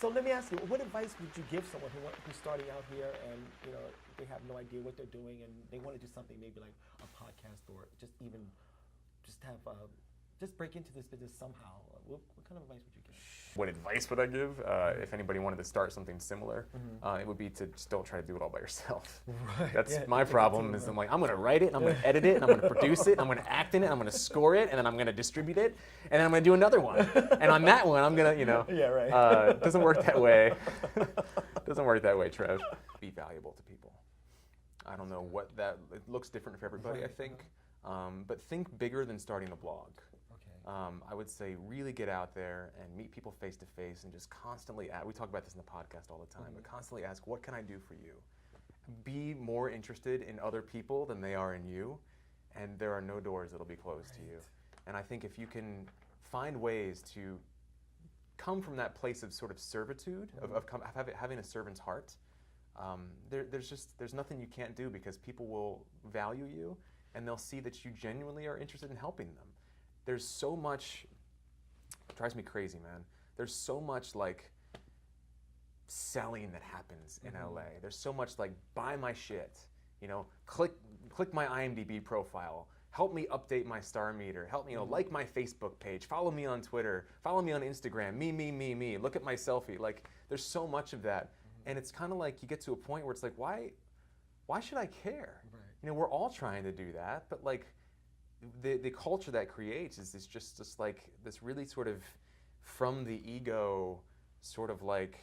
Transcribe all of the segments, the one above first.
So let me ask you, what advice would you give someone who's starting out here and they have no idea what they're doing and they want to do something maybe like a podcast or just have just break into this business somehow? What kind of advice would you give? What advice would I give? If anybody wanted to start something similar, it would be to just don't try to do it all by yourself. Right. That's my problem. Is I'm like, I'm going to write it, and I'm going to edit it, and I'm going to produce it, and I'm going to act in it, I'm going to score it, and then I'm going to distribute it, and then I'm going to do another one. And on that one, I'm going to, Yeah, right. It doesn't work that way. Doesn't work that way, Trev. Be valuable to people. I don't know what it looks different for everybody, I think. But think bigger than starting a blog. I would say really get out there and meet people face to face and just constantly we talk about this in the podcast all the time, but constantly ask, what can I do for you? Be more interested in other people than they are in you, and there are no doors that'll be closed to you. And I think if you can find ways to come from that place of sort of servitude, of having a servant's heart, there's nothing you can't do, because people will value you and they'll see that you genuinely are interested in helping them. There's so much, it drives me crazy, man. There's so much like selling that happens in LA. There's so much like, buy my shit, click my IMDb profile, help me update my star meter, help me, like my Facebook page, follow me on Twitter, follow me on Instagram, me, look at my selfie. Like, there's so much of that. And it's kind of like you get to a point where it's like, why should I care? Right. We're all trying to do that, but like, the culture that creates is just like this really sort of from the ego sort of like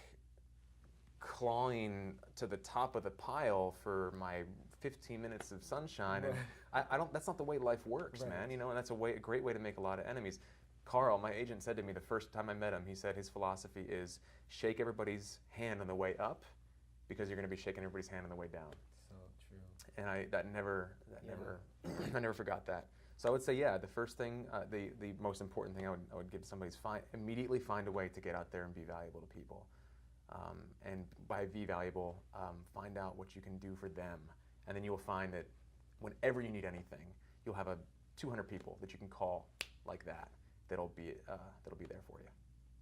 clawing to the top of the pile for my 15 minutes of sunshine. Right. And that's not the way life works, right, man. And that's a great way to make a lot of enemies. Carl, my agent, said to me the first time I met him, he said his philosophy is shake everybody's hand on the way up, because you're going to be shaking everybody's hand on the way down. So true. And I never forgot that. So I would say, the first thing, the most important thing I would give to somebody is immediately find a way to get out there and be valuable to people. And by be valuable, find out what you can do for them. And then you will find that whenever you need anything, you'll have 200 people that you can call like that, that'll be there for you.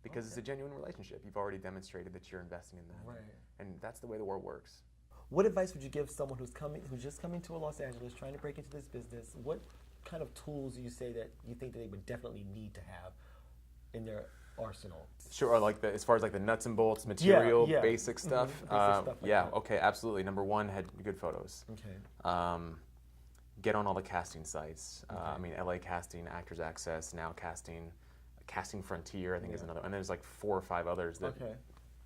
Because it's a genuine relationship. You've already demonstrated that you're investing in that. Right. And that's the way the world works. What advice would you give someone who's just coming to Los Angeles, trying to break into this business? What kind of tools do you say that you think that they would definitely need to have in their arsenal? Sure, like as far as like the nuts and bolts, material, basic stuff. Basic stuff like that. Okay, absolutely. Number one, had good photos. Okay. Get on all the casting sites. LA Casting, Actors Access, Now Casting, Casting Frontier, I think is another. And there's like 4 or 5 others that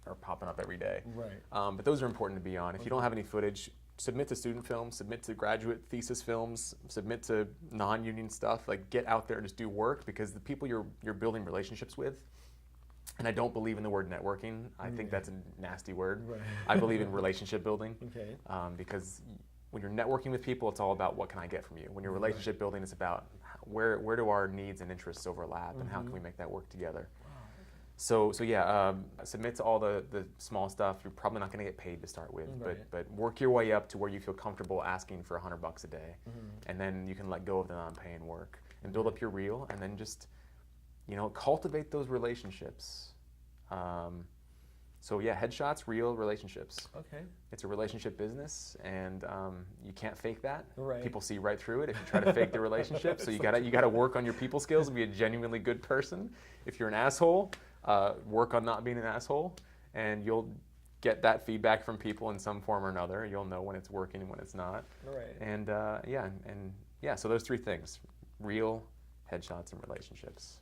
are popping up every day. Right. But those are important to be on. If you don't have any footage, submit to student films, submit to graduate thesis films, submit to non-union stuff. Like, get out there and just do work, because the people you're building relationships with, and I don't believe in the word networking. I think that's a nasty word. Right. I believe in relationship building. Okay. Because when you're networking with people, it's all about what can I get from you. When you're relationship building, it's about where do our needs and interests overlap, and how can we make that work together. So submit to all the small stuff. You're probably not going to get paid to start with, but work your way up to where you feel comfortable asking for $100 a day, and then you can let go of the non-paying work and build up your reel, and then just cultivate those relationships. Headshots, real relationships. Okay. It's a relationship business, and you can't fake that. Right. People see right through it if you try to fake the relationship. So you gotta work on your people skills and be a genuinely good person. If you're an asshole, work on not being an asshole, and you'll get that feedback from people in some form or another. You'll know when it's working and when it's not. Right. And so those 3 things: real, headshots, and relationships.